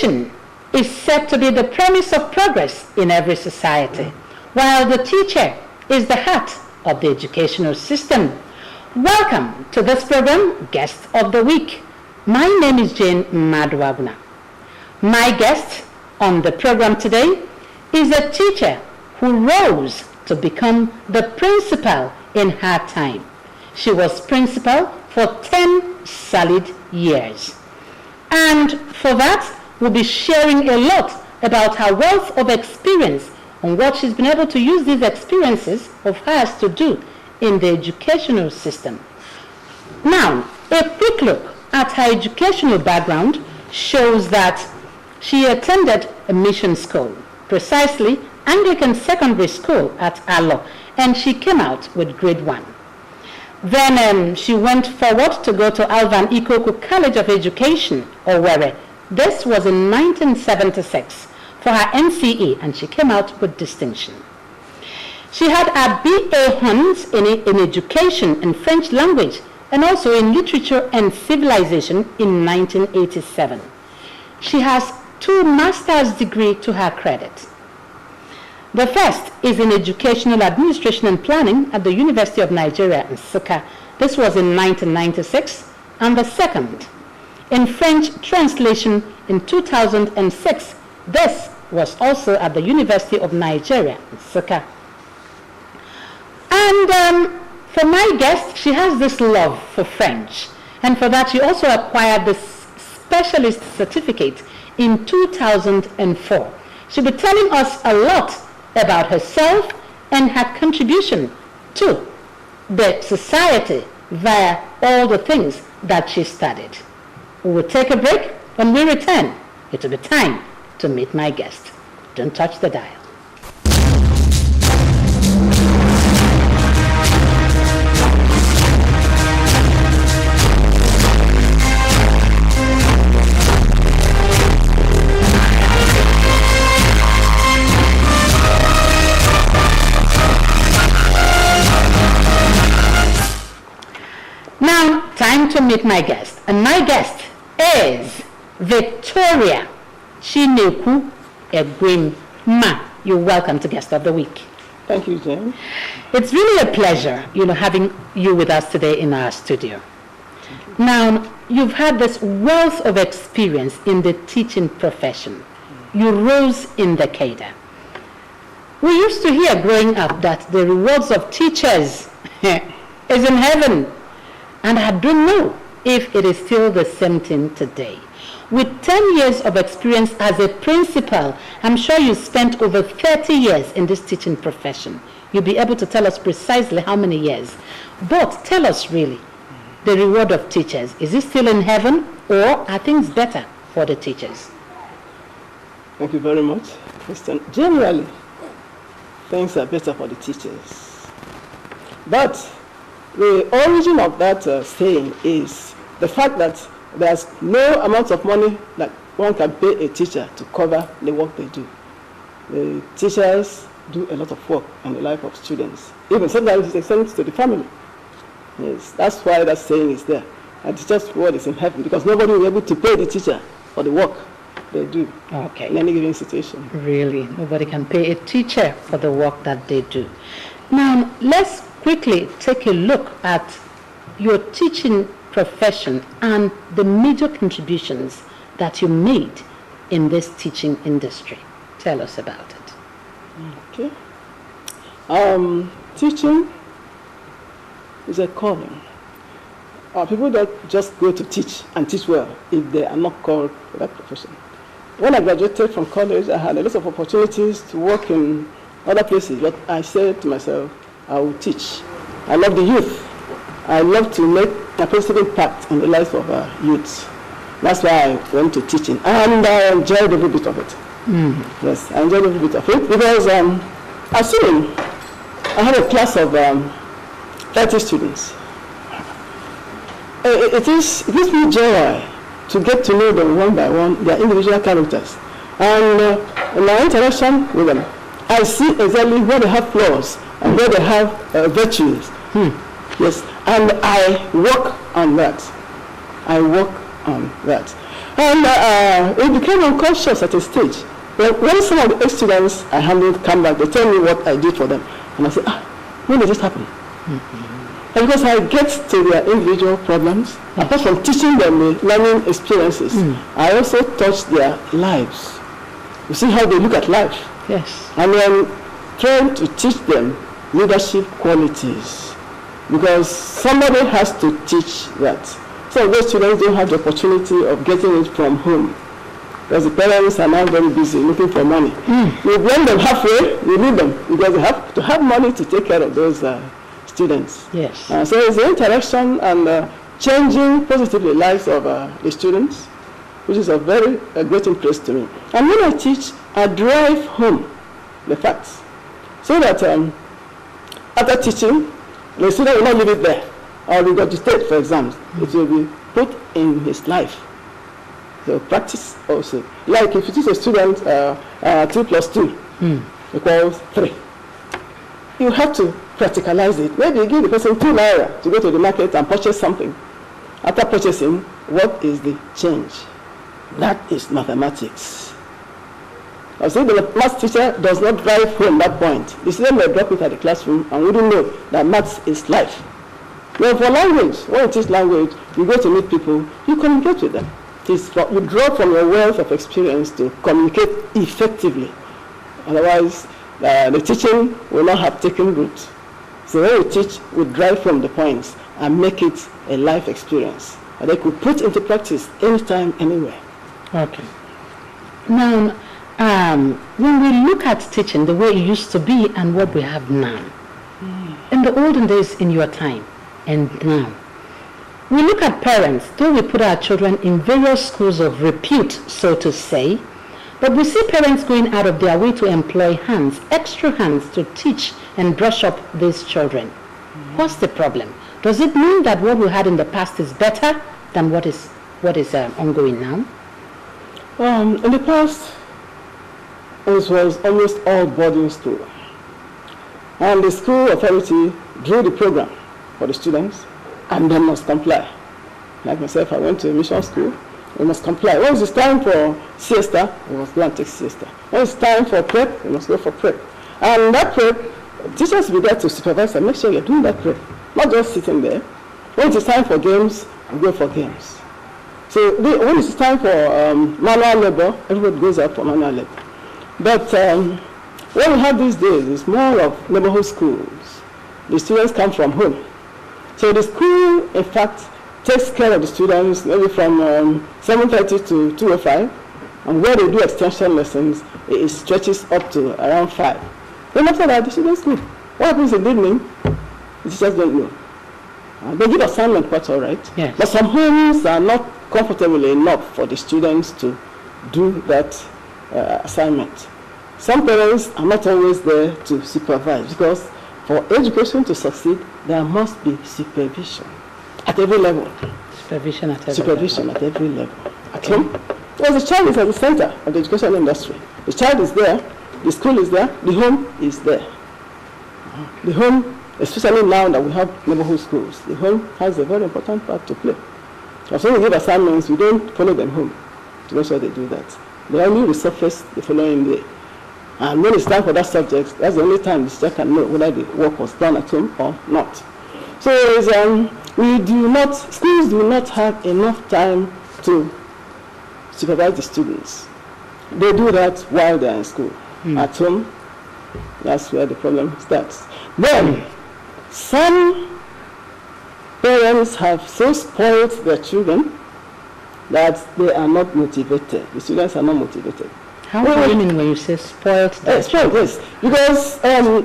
Education is said to be the premise of progress in every society, while the teacher is the heart of the educational system. Welcome to this program, Guest of the Week. My name is Jane Madwaguna. My guest on the program today is a teacher who rose to become the principal in her time. She was principal for 10 solid years. And for that, we'll be sharing a lot about her wealth of experience and what she's been able to use these experiences of hers to do in the educational system. Now, a quick look at her educational background shows that she attended a mission school, precisely Anglican Secondary School at Alo, and she came out with grade 1. Then she went forward to go to Alvan Ikoku College of Education, Owerri. This was in 1976 for her NCE, and she came out with distinction. She had a BA Hons in Education and French language, and also in Literature and Civilization in 1987. She has 2 master's degrees to her credit. The first is in Educational Administration and Planning at the University of Nigeria, Nsukka. This was in 1996. And the second in French Translation in 2006. This was also at the University of Nigeria, Nsukka. And for my guest, she has this love for French. And for that, she also acquired this specialist certificate in 2004. She'll be telling us a lot about herself and her contribution to the society via all the things that she studied. We will take a break. When we return, it will be time to meet my guest. Don't touch the dial. Now, time to meet my guest. And my guest is Victoria Chineku Egwim Ma. You're welcome to Guest of the Week. Thank you, Jane. It's really a pleasure, having you with us today in our studio. Now, you've had this wealth of experience in the teaching profession. You rose in the cadre. We used to hear growing up that the rewards of teachers is in heaven. And I don't know if it is still the same thing today. With 10 years of experience as a principal, I'm sure you spent over 30 years in this teaching profession. You'll be able to tell us precisely how many years. But tell us really, the reward of teachers, is it still in heaven, or are things better for the teachers? Thank you very much, Christian. Generally, things are better for the teachers. But the origin of that saying is the fact that there's no amount of money that one can pay a teacher to cover the work they do. The teachers do a lot of work in the life of students. Even sometimes it extends to the family. Yes, that's why that saying is there. And the teacher's reward is in heaven, because nobody will be able to pay the teacher for the work they do in any given situation. Really, nobody can pay a teacher for the work that they do. Now, let's quickly take a look at your teaching profession and the major contributions that you made in this teaching industry. Tell us about it. Okay. Teaching is a calling. People don't just go to teach and teach well if they are not called for that profession. When I graduated from college, I had a lot of opportunities to work in other places, but I said to myself, I will teach. I love the youth. I love to make a positive impact on the lives of youths. That's why I went to teaching, and I enjoyed every bit of it. Yes, I enjoyed every bit of it because I had a class of 30 students. It gives me joy to get to know them one by one, their individual characters. And in my interaction with them, I see exactly where they have flaws and where they have virtues. Yes, and I work on that. And it became unconscious at a stage. When some of the students I handled come back, they tell me what I did for them. And I say, when did this happen? Mm-hmm. And because I get to their individual problems, apart from teaching them the learning experiences, I also touch their lives. You see how they look at life. Yes. And then trying to teach them leadership qualities. Because somebody has to teach that. So those students don't have the opportunity of getting it from home. Because the parents are now very busy looking for money. You blame them halfway, you leave them, because they have to have money to take care of those students. Yes. So it's the interaction and changing positively the lives of the students, which is a very great interest to me. And when I teach, I drive home the facts. So that after teaching, the student will not leave it there. Or we got to state for exams. It will be put in his life. So practice also. Like if you teach a student 2 plus 2 equals 3. You have to practicalize it. Maybe you give the person 2 naira to go to the market and purchase something. After purchasing, what is the change? That is mathematics. I say the maths teacher does not drive home that point. The student will drop it at the classroom and wouldn't know that maths is life. Well, for language, when you teach language, you go to meet people, you communicate with them. You draw from your wealth of experience to communicate effectively. Otherwise, the teaching will not have taken root. So when we teach, we drive from the points and make it a life experience that they could put into practice anytime, anywhere. Okay. Now, when we look at teaching the way it used to be and what we have now, in the olden days in your time and now, we look at parents, though we put our children in various schools of repute, so to say, but we see parents going out of their way to employ hands, extra hands, to teach and brush up these children. What's the problem? Does it mean that what we had in the past is better than what is ongoing now? In the past, it was almost all boarding school. And the school authority drew the program for the students, and they must comply. Like myself, I went to a mission school, we must comply. When it's time for siesta, we must go and take siesta. When it's time for prep, we must go for prep. And that prep, teachers will be there to supervise and make sure you're doing that prep, not just sitting there. When it's time for games, we go for games. So when it's time for manual labor, everybody goes out for manual labor. But what we have these days is more of neighborhood schools. The students come from home. So the school, in fact, takes care of the students maybe from 7:30 to 2:05, and where they do extension lessons, it stretches up to around 5. Then after that, the students go. What happens in the evening, the teachers don't know. They give assignment, quite all right. Yes. But some homes are not comfortable enough for the students to do that assignment. Some parents are not always there to supervise, because for education to succeed, there must be supervision at every level. Supervision at every Supervision at every level. At home, because the child is at the center of the education industry. The child is there, the school is there, the home is there. The home, especially now that we have neighborhood schools, the home has a very important part to play. So when we give assignments, we don't follow them home to make sure they do that. They only resurface the following day. And when it's time for that subject, that's the only time the teacher can know whether the work was done at home or not. So schools do not have enough time to supervise the students. They do that while they're in school. At home, that's where the problem starts. Then, some parents have so spoiled their children that they are not motivated. The students are not motivated. How do you mean when you say spoiled? Spoiled, yes. Because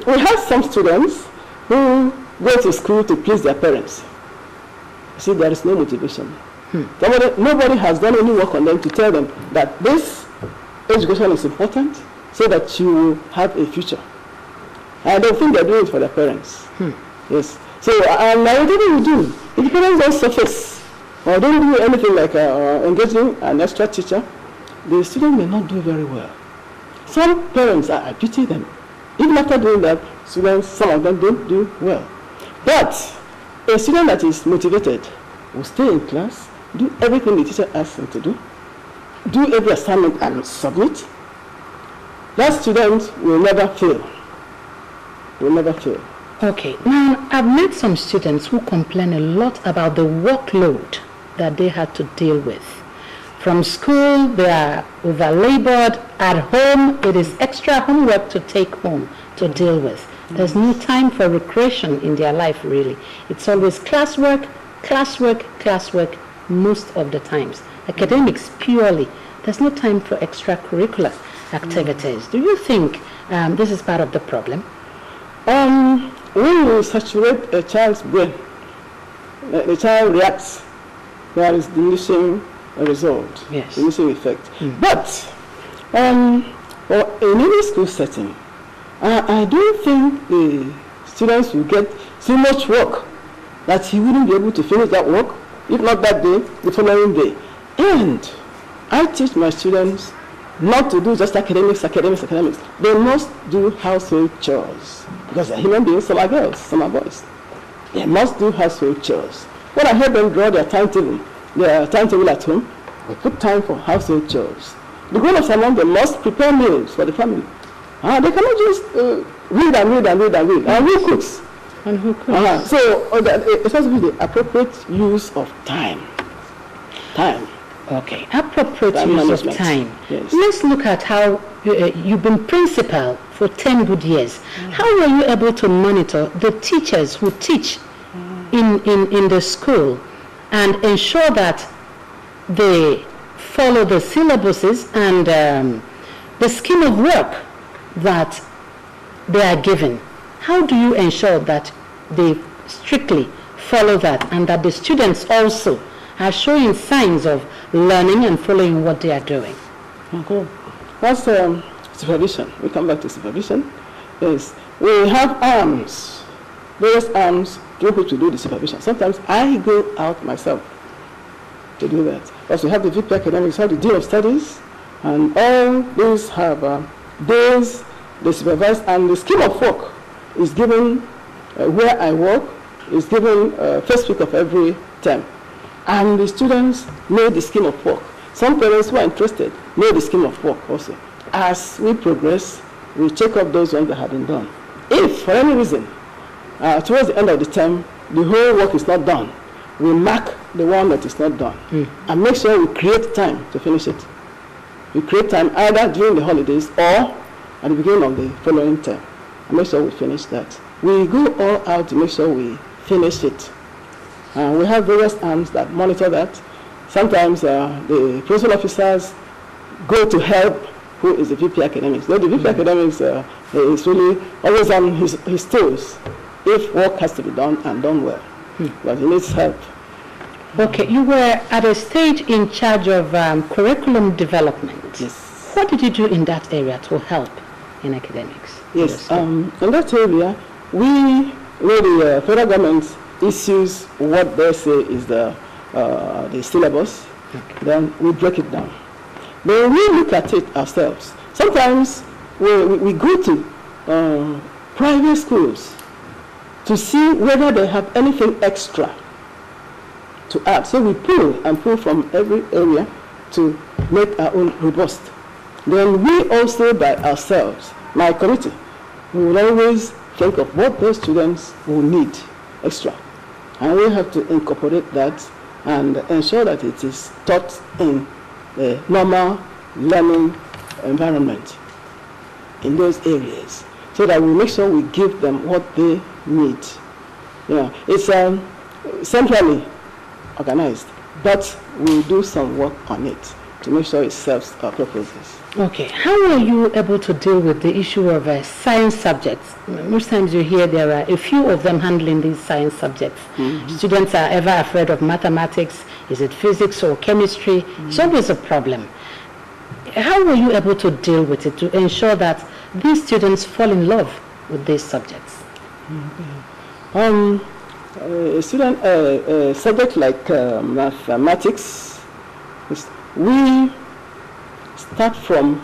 we have some students who go to school to please their parents. You see, there is no motivation. Nobody has done any work on them to tell them that this education is important so that you will have a future. I don't think they're doing it for their parents. Yes. So, whatever you do, if the parents don't surface or don't do anything like engaging an extra teacher, the student may not do very well. Some parents, I pity them. Even after doing that, students, some of them don't do well. But a student that is motivated will stay in class, do everything the teacher asks him to do, do every assignment and submit, that student will never fail. Will never fail. Okay, now I've met some students who complain a lot about the workload that they had to deal with. From school, they are over-labored. At home, it is extra homework to take home to deal with. There's no time for recreation in their life, really. It's always classwork, classwork, classwork, most of the times. Academics, purely. There's no time for extracurricular activities. Do you think this is part of the problem? When you saturate a child's brain, the child reacts. There is diminishing result, Yes. diminishing effect. But in any school setting, I don't think the students will get so much work that he wouldn't be able to finish that work, if not that day, the following day. And I teach my students not to do just academics. They must do household chores, because they're human beings. Some are girls, some are boys. They must do household chores. When I help them draw their timetable at home, we put time for household chores. The grown-ups among them must prepare meals for the family. They cannot just read. And who cooks? And who cooks? So it has to be the appropriate use of time. Okay, appropriate Time use management. of time. Yes. Let's look at how you've been principal for 10 good years. How were you able to monitor the teachers who teach in the school and ensure that they follow the syllabuses and the scheme of work that they are given? How do you ensure that they strictly follow that and that the students also are showing signs of learning and following what they are doing? Okay. What's supervision? We come back to supervision. Yes, we have arms, various arms through which we do the supervision. Sometimes I go out myself to do that. Because we have the VP Academics, we have the Dean of Studies, and all these have days they supervise, and the scheme of work is given where I work, is given first week of every term. And the students know the scheme of work. Some parents who are interested know the scheme of work also. As we progress, we check up those ones that have been done. If, for any reason, towards the end of the term, the whole work is not done, we mark the one that is not done and make sure we create time to finish it. We create time either during the holidays or at the beginning of the following term and make sure we finish that. We go all out to make sure we finish it. We have various arms that monitor that. Sometimes the principal officers go to help who is the VP Academics. Though the VP Academics is really always on his toes if work has to be done and done well. But he needs help. Okay, you were at a stage in charge of curriculum development. Yes. What did you do in that area to help in academics? Yes, in that area, the federal government issues what they say is the syllabus, then we break it down. Then we look at it ourselves. Sometimes we go to private schools to see whether they have anything extra to add. So we pull from every area to make our own robust. Then we also by ourselves, my committee, we will always think of what those students will need extra. And we have to incorporate that and ensure that it is taught in a normal learning environment in those areas so that we make sure we give them what they need. It's centrally organized, but we'll do some work on it to make sure it serves our purposes. Okay, how were you able to deal with the issue of science subjects? Most times you hear there are a few of them handling these science subjects. Students are ever afraid of mathematics. Is it physics or chemistry? It's always a problem. How were you able to deal with it to ensure that these students fall in love with these subjects? A subject like mathematics, we start from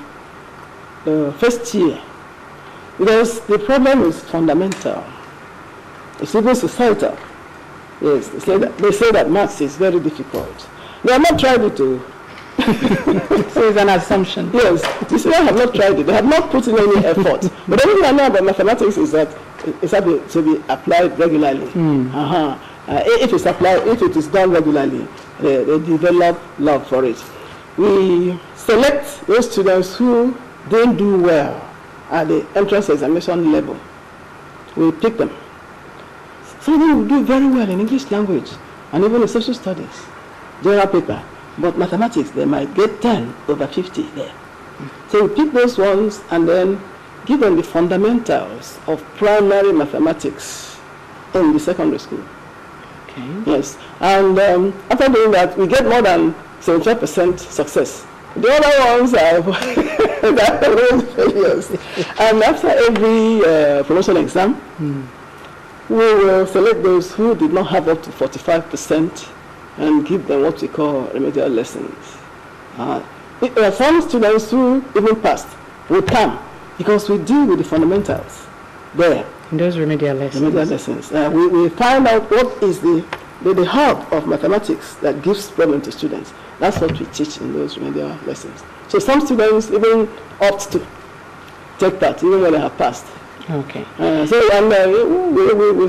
the first year because the problem is fundamental. It's even societal. Yes, they say that maths is very difficult. They have not tried it So it's an assumption. Yes, the students have not tried it. They have not put in any effort. But everything I know about mathematics is that it's able to be applied regularly. If it's applied, if it is done regularly, they develop love for it. We select those students who didn't do well at the entrance examination level. We pick them. Some of them will do very well in English language and even in social studies, general paper. But mathematics, they might get 10/50 there. So we pick those ones and then give them the fundamentals of primary mathematics in the secondary school. Okay. Yes. And after doing that, we get more than 75% success. The other ones are failures. And after every promotion exam, we will select those who did not have up to 45% and give them what we call remedial lessons. Some students who even passed will come because we deal with the fundamentals there. Those remedial lessons. Remedial lessons. We find out what is the hub of mathematics that gives problem to students. That's what we teach in those remedial lessons. So some students even opt to take part even when they have passed. Okay. We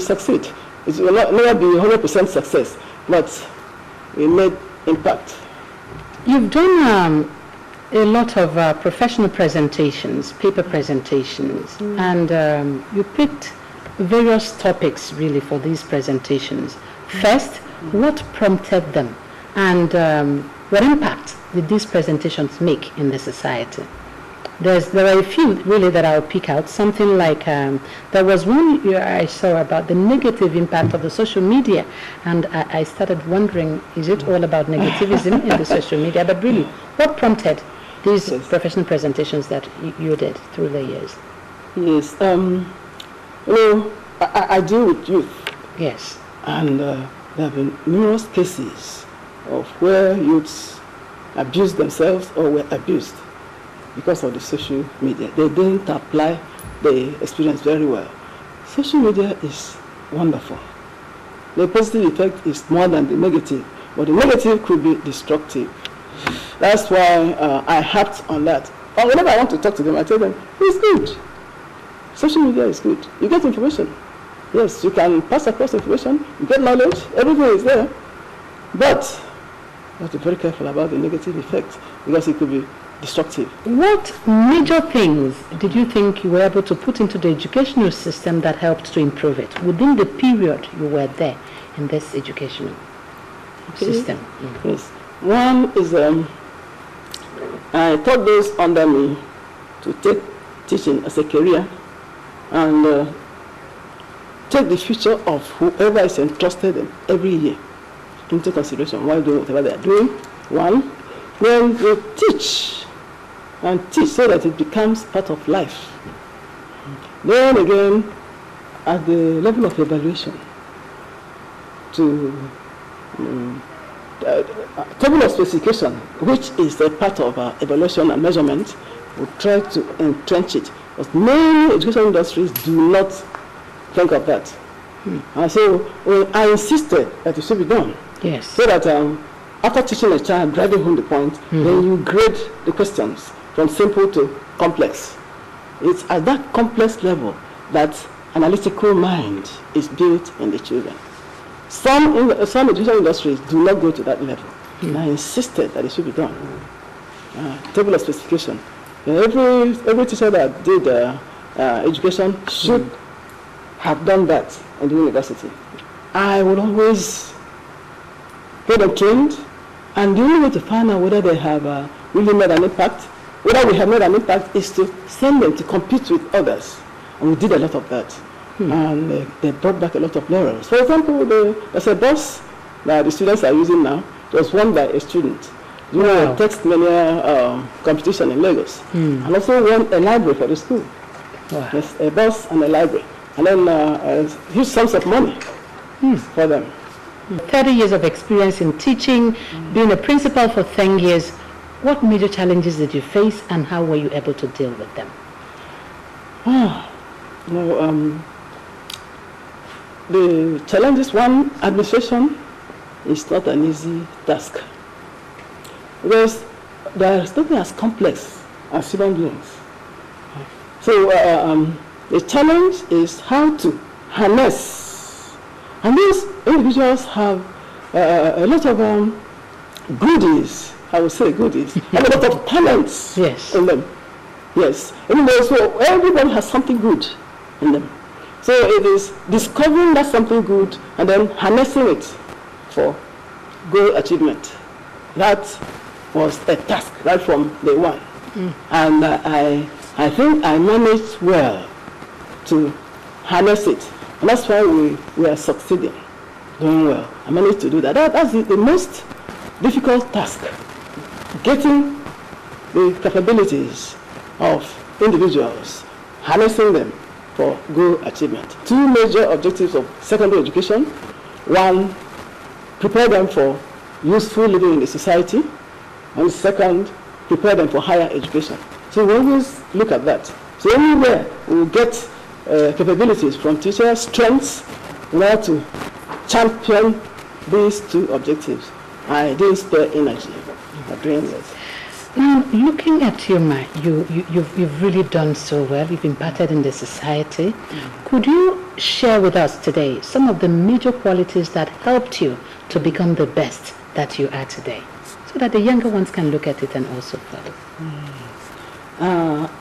succeed. It will never be 100% success, but we made impact. You've done a lot of professional presentations, paper presentations, and you picked various topics really for these presentations. First, what prompted them, and what impact did these presentations make in the society? There are a few really that I'll pick out. Something like there was one I saw about the negative impact of the social media, and I started wondering, is it all about negativism in the social media? But really, what prompted these professional presentations that you did through the years? Yes, I deal with youth. Yes. And there have been numerous cases of where youths abused themselves or were abused because of the social media. They didn't apply the experience very well. Social media is wonderful. The positive effect is more than the negative, but the negative could be destructive. That's why I harped on that. Or whenever I want to talk to them, I tell them, it's good. Social media is good. You get information. Yes, you can pass across information, you get knowledge, everything is there. But you have to be very careful about the negative effect because it could be destructive. What major things did you think you were able to put into the educational system that helped to improve it within the period you were there in this educational system? Yes. One is I taught those under me to take teaching as a career and take the future of whoever is entrusted in every year into consideration while doing whatever they are doing. One, then we teach and teach so that it becomes part of life. Then again, at the level of evaluation, to table of specification, which is a part of evaluation and measurement, we try to entrench it. But many education industries do not think of that. And so I insisted that it should be done. Yes. So that after teaching a child, driving home the point, then you grade the questions from simple to complex. It's at that complex level that analytical mind is built in the children. Some education industries do not go to that level. And I insisted that it should be done. Table of specification. Every teacher that did education should have done that in the university. I would always get them trained, and the only way to find out whether they have really made an impact, whether we have made an impact, is to send them to compete with others. And we did a lot of that. And they brought back a lot of laurels. For example, there's a bus that the students are using now. It was won by a student. You know, a text mania competition in Lagos. And also won a library for the school. Wow. Yes, a bus and a library. And then huge sums of money for them. 30 years of experience in teaching, being a principal for 10 years. What major challenges did you face and how were you able to deal with them? The challenges, one, administration is not an easy task. Because there's nothing as complex as human beings. So the challenge is how to harness. And these individuals have a lot of goodies, I would say goodies, and a lot of talents in them. Yes. Anyway, so everyone has something good in them. So it is discovering that something good and then harnessing it for goal achievement. That was a task right from day one. And I think I managed well to harness it. And that's why we are succeeding, doing well. I managed to do that. That's the most difficult task, getting the capabilities of individuals, harnessing them for goal achievement. Two major objectives of secondary education. One, prepare them for useful living in the society. And second, prepare them for higher education. So we always look at that. So anywhere we will get capabilities from teachers, strengths, in order to champion these two objectives. I didn't spare energy for doing this. Now, looking at you, Ma, you've really done so well. You've imparted in the society. Could you share with us today some of the major qualities that helped you to become the best that you are today, so that the younger ones can look at it and also follow?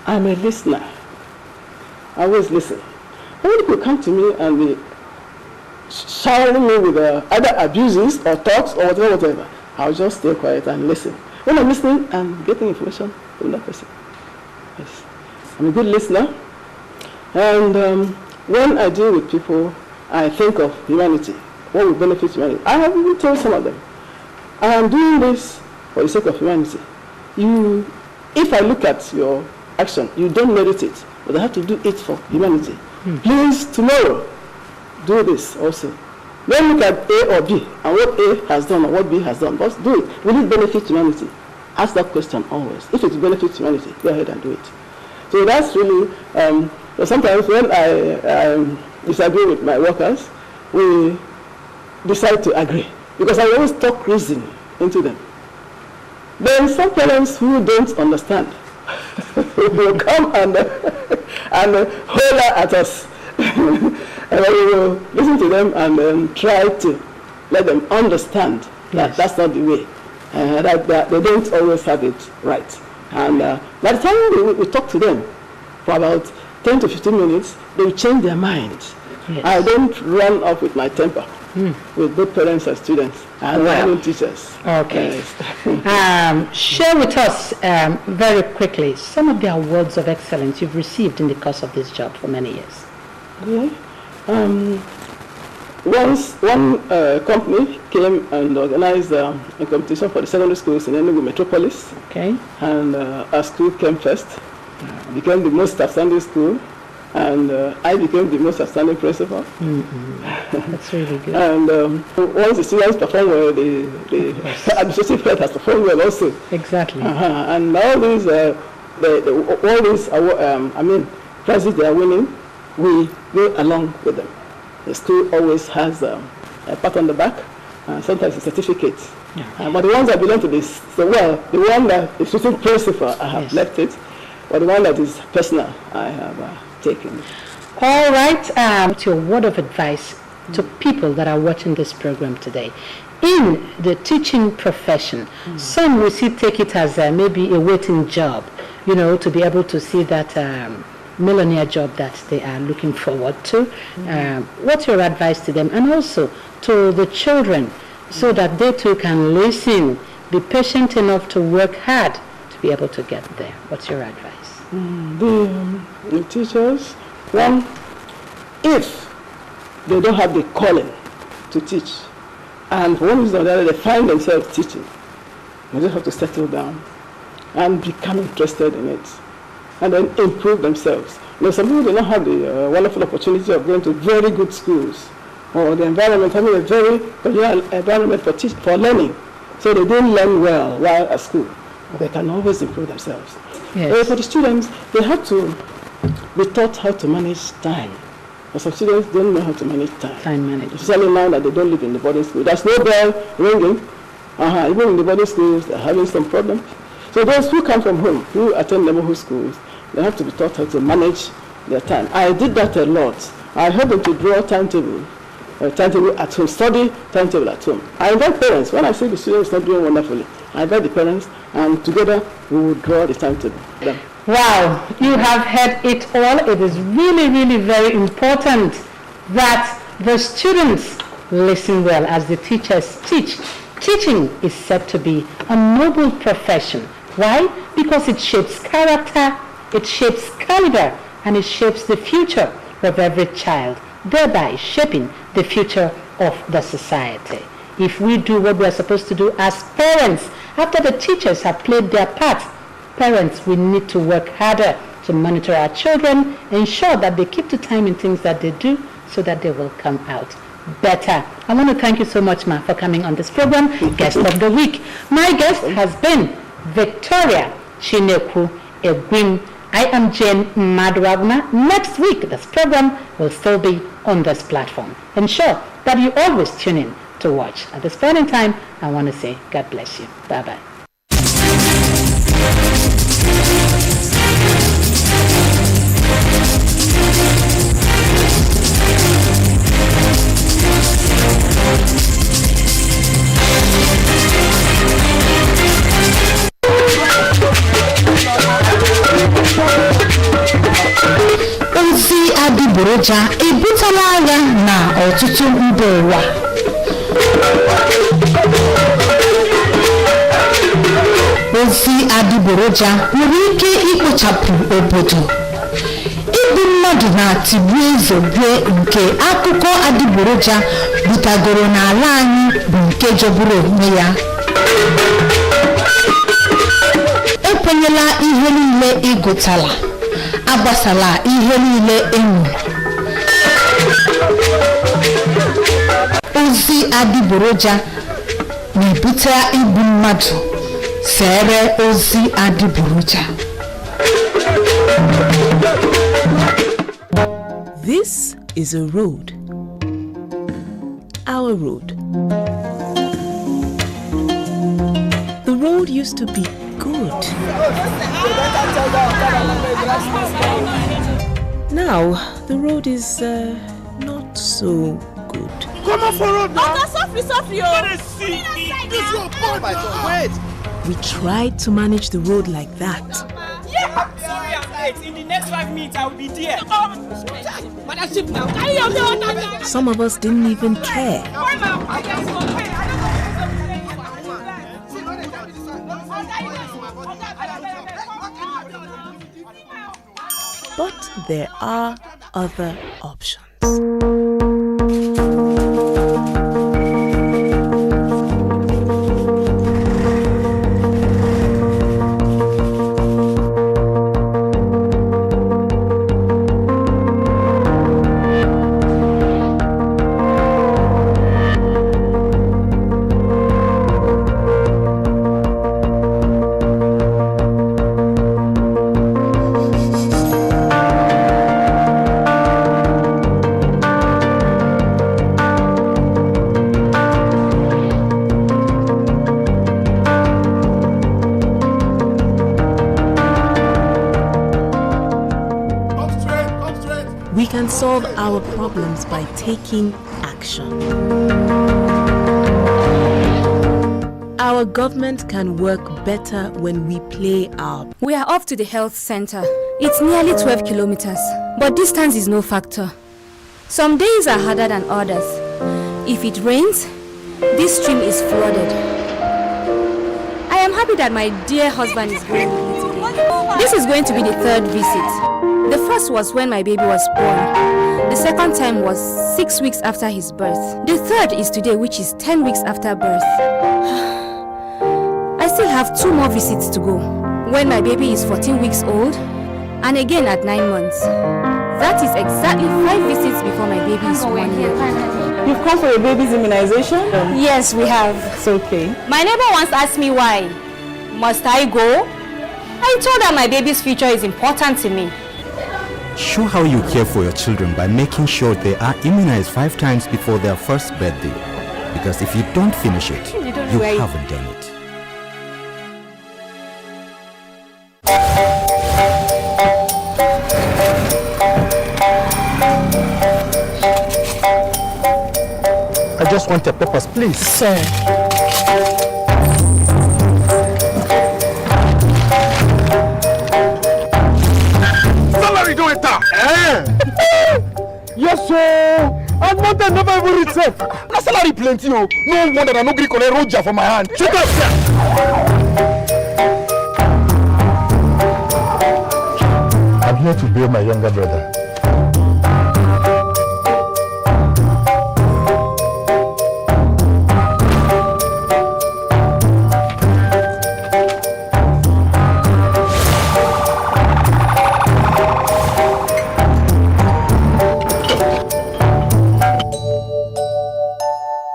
I'm a listener. I always listen. When people come to me and they showering me with either abuses or thoughts or whatever, I'll just stay quiet and listen. When I'm listening, I'm getting information from that person. Yes. I'm a good listener. And when I deal with people, I think of humanity. What will benefit humanity? I have even told some of them, I am doing this for the sake of humanity. If I look at your action, you don't merit it, but I have to do it for humanity. Please, tomorrow, do this also. Don't look at A or B and what A has done or what B has done. Just do it. Will it benefit humanity? Ask that question always. If it benefits humanity, go ahead and do it. So that's really, sometimes when I disagree with my workers, we decide to agree. Because I always talk reason into them. Then some parents who don't understand will come and holler at us. And we will listen to them and then try to let them understand that that's not the way. That they don't always have it right. And by the time we talk to them for about 10 to 15 minutes, they will change their minds. I don't run off with my temper with both parents and students and even teachers. Okay. Share with us very quickly some of the awards of excellence you've received in the course of this job for many years. Okay. Once one company came and organized a competition for the secondary schools in Enugu metropolis. Okay. And our school came first, became the most outstanding school, and I became the most outstanding principal. That's really good. And once the students perform well, the administrative head has performed well also. Exactly. And all these, all these, prizes they are winning, we go along with them. The school always has a pat on the back, sometimes a certificate. But the ones that belong to this, the one that is written principal, I have left it. But the one that is personal, I have taken. All right. What's your word of advice to people that are watching this program today? In the teaching profession, some will take it as maybe a waiting job, to be able to see that millionaire job that they are looking forward to. What's your advice to them, and also to the children, so that they too can listen, be patient enough to work hard to be able to get there? What's your advice? The teachers, one, if they don't have the calling to teach, and for one reason or the other they find themselves teaching, they just have to settle down and become interested in it, and then improve themselves. Some people do not have the wonderful opportunity of going to very good schools, or the environment, having a very environment for learning. So they didn't learn well while at school. They can always improve themselves. For the students, they have to be taught how to manage time. But some students don't know how to manage time. Time management. Especially now that they don't live in the boarding school. There's no bell ringing. Even in the boarding schools, they're having some problems. So those who come from home, who attend neighborhood schools, they have to be taught how to manage their time. I did that a lot. I helped them to draw timetable at home, study timetable at home. I invite parents. When I see the students not doing wonderfully, I invite the parents, and together we will draw the timetable. Then. Wow, you have heard it all. It is really, really very important that the students listen well as the teachers teach. Teaching is said to be a noble profession. Why? Because it shapes character, it shapes caliber, and it shapes the future of every child, thereby shaping the future of the society. If we do what we are supposed to do as parents, after the teachers have played their part, parents, we need to work harder to monitor our children, ensure that they keep to time in things that they do so that they will come out better. I want to thank you so much, Ma, for coming on this program, Guest of the Week. My guest has been Victoria Chineku Egwim. I am Jane Madwagna. Next week, this program will still be on this platform. Ensure that you always tune in to watch. At this point in time, I want to say God bless you. Bye-bye. Ozi adịgboroja ebutala agha na ọtụtụ mba ụwa. Ozi adịgboroja nwere ike ikpochapụ obodo. Igbu mmadụ na-atịgbu ezogbe nke akụkọ adịgboroja butagoro n'ala anyị bụ nke jọgburu onwe ya. Ekwenyela ihe niile ịgụtala. Agbasala ihe niile enyi. Ozi adịgboroja na-ebute igbu mmadụ. Sere ozi adịgboroja. This is a road. Our road. The road used to be good. Now, the road is not so good. Come on for road now! Wait! We tried to manage the road like that. Yeah! Sorry, I'm late. In the next 5 minutes, I will be there. Some of us didn't even care. But there are other options. We can solve our problems by taking action. Our government can work better when we play our... We are off to the health center. It's nearly 12 kilometers, but distance is no factor. Some days are harder than others. If it rains, this stream is flooded. I am happy that my dear husband is going with me today. This is going to be the third visit. The first was when my baby was born. The second time was 6 weeks after his birth. The third is today, which is 10 weeks after birth. I still have 2 more visits to go. When my baby is 14 weeks old, and again at 9 months. That is exactly 5 visits before my baby is 1 year. You've come for your baby's immunization? Yes, we have. It's okay. My neighbor once asked me why. Must I go? I told her my baby's future is important to me. Show how you care for your children by making sure they are immunized 5 times before their first birthday. Because if you don't finish it, you haven't done it. just want a purpose, please. Sir. Salary don't enter. Yes, sir. And month I never even reach safe. Na salary plenty, oh. No wonder I no gree collect roja for my hand. Shut up, sir. I'm here to bail my younger brother.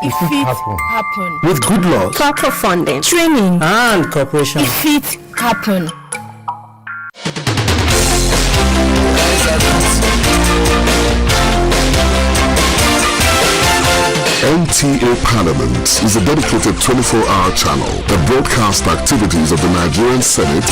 If it happen. With good luck, Proper funding, training, and cooperation. if it happen. NTA Parliament is a dedicated 24-hour channel that broadcasts the activities of the Nigerian Senate,